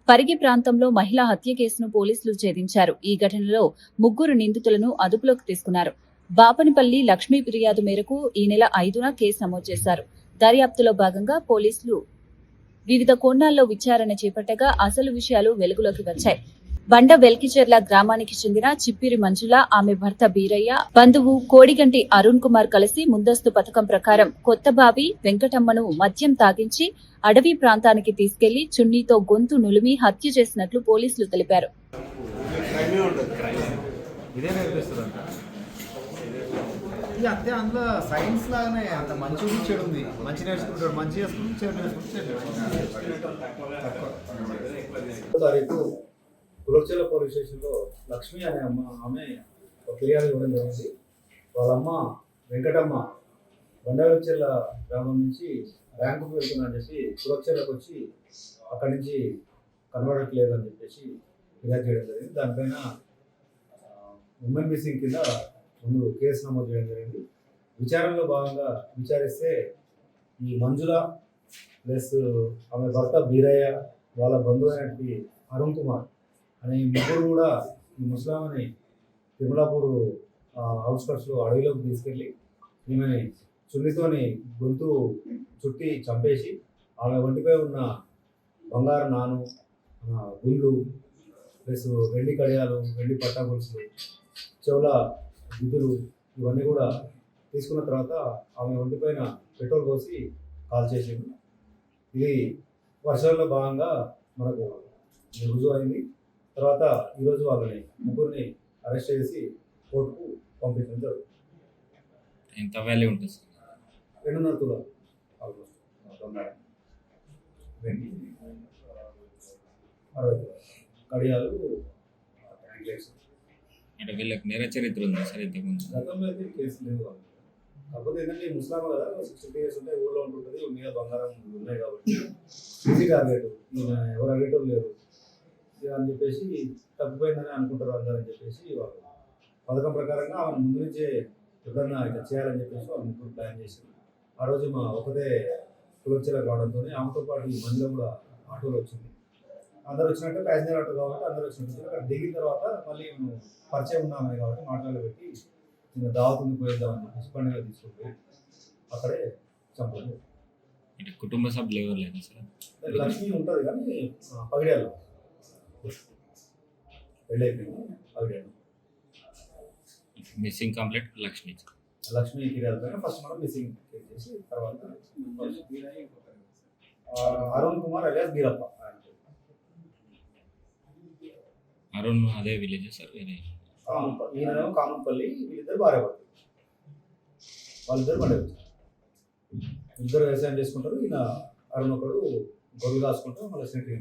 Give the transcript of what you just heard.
పరిగి ప్రాంతంలో మహిళా హత్య కేసును పోలీసులు ఛేదించారు. ఈ ఘటనలో 3 నిందితులను అదుపులోకి తీసుకున్నారు. బాపనిపల్లి లక్ష్మీ ఫిర్యాదు మేరకు ఈ నెల 5న కేసు నమోదు చేశారు. దర్యాప్తులో భాగంగా పోలీసులు వివిధ కోణాల్లో విచారణ చేపట్టగా అసలు విషయాలు వెలుగులోకి వచ్చాయి. బండ వెల్కిచెర్ల గ్రామానికి చెందిన చిప్పిరి మంజుల, ఆమె భర్త బీరయ్య, బంధువు కోడిగంటి అరుణ్ కుమార్ కలిసి ముందస్తు పథకం ప్రకారం కొత్తబావి వెంకటమ్మను మద్యం తాగించి అడవి ప్రాంతానికి తీసుకెళ్లి చున్నీతో గొంతు నులిమి హత్య చేసినట్లు పోలీసులు తెలిపారు. అంతే, అందులో సైన్స్ లాగానే అంత మంచి చెడు ఉంది. మంచి నేర్చుకుంటాడు, మంచి చేసుకుంటాడు, చెడు నేర్చుకుంటాడు. తారీఖు కులచెల పోలీస్ స్టేషన్లో లక్ష్మి అనే ఆమె ఫిర్యాదు ఇవ్వడం జరిగింది. వాళ్ళమ్మ వెంకటమ్మ బండవెల్చెర్ల గ్రామం నుంచి బ్యాంకుకు వెళ్తున్నా చెప్పి కులచెర్లకు వచ్చి అక్కడి నుంచి కనబడట్లేదు అని చెప్పేసి ఫిర్యాదు చేయడం జరిగింది. దానిపైన ఉమెన్ మిస్సింగ్ కింద ముందు కేసు నమోదు చేయడం జరిగింది. విచారణలో భాగంగా విచారిస్తే ఈ మంజుల ప్లస్ ఆమె భర్త బీరయ్య, వాళ్ళ బంధువు అయినటువంటి అరుణ్ కుమార్ అనే ఈ ముగ్గురు కూడా ఈ ముస్లామని తిరుమలాపూర్ అవుట్స్కట్స్లో అడవిలోకి తీసుకెళ్ళి ఈమెని చున్నితోని గొంతు చుట్టి చంపేసి ఆమె ఒంటిపై ఉన్న బంగారు నాను, గుళ్ళు ప్లస్ వెండి కడియాలు, వెండి పట్టా గొలుసులు, చెవుల విధులు ఇవన్నీ కూడా తీసుకున్న తర్వాత ఆమె ఒంటిపైన పెట్రోల్ పోసి కాల్ చేసింది. ఇది వర్షాల్లో భాగంగా మనకు రుజువు అయింది. తర్వాత ఈరోజు వాళ్ళని ముగ్గురిని అరెస్ట్ చేసి కోర్టుకు పంపించడం జరుగుతుంది. ఎంత వాల్యూ ఉంటుంది? 2.5 తులాలు ఆల్మోస్ట్ 20 60 కడియాలు, ట్యాంక్లెట్స్. అంటే వీళ్ళకి నేర చరిత్ర ఉంది సార్ ఇంతకుముందు? గతంలో అయితే కేసు లేదు వాళ్ళు. కాకపోతే ఏంటంటే ముస్లాం కదా, 60 ఇయర్స్ ఉంటే ఊళ్ళో ఉంటుంటుంది, మీద బంగారం ఉన్నాయి కాబట్టి ఈజీ టార్గెట్, ఎవరు అడిగేటోళ్ళు లేరు అని చెప్పేసి తప్పిపోయిందని అనుకుంటారు అందరని చెప్పేసి వాళ్ళు పథకం ప్రకారంగా ఆమెను ముందు నుంచే ఎప్పుడన్నా ఇట్లా చేయాలని చెప్పేసి వాళ్ళు ముగ్గురు ప్లాన్ చేశారు. ఆ రోజు మా ఒకటే కులచెల కావడంతో ఆమెతో పాటు ఈ మందిలో కూడా ఆటోలో వచ్చింది. అందరు వచ్చినట్టు ప్యాసింజర్ ఆటో కాబట్టి అందరూ వచ్చినట్టు అక్కడ దిగిన తర్వాత మళ్ళీ మేము పరిచయం ఉన్నామని కాబట్టి మాట్లాడబెట్టి చిన్న దావతుంది పోయిద్దామని చెప్పేసి పండుగ తీసుకుంటే అక్కడే చంపదు. అంటే కుటుంబ సభ్యులు ఎవరు లేదు సార్? లక్ష్మి ఉంటుంది కానీ పగిడాలు పెళ్ళైపోయింది. పగిడాలు మిస్సింగ్ కంప్లీట్ లక్ష్మి ఫిర్యాదు పైన ఫస్ట్ మనం మిస్సింగ్ చేసి తర్వాత అరుణ్ కుమార్ అలియాస్ బీరప్ప. అరుణ్ అదే విలేజ్ సార్? ఈయనేమో కామంపల్లి, వీళ్ళిద్దరు భార్య భర్తలు. వాళ్ళిద్దరు పండుగ ఇద్దరు వ్యవసాయం చేసుకుంటారు. ఈయన అరుణ్ ఒకడు గొర్రెలు కాసుకుంటారు, మళ్ళీ సెంట్రీ.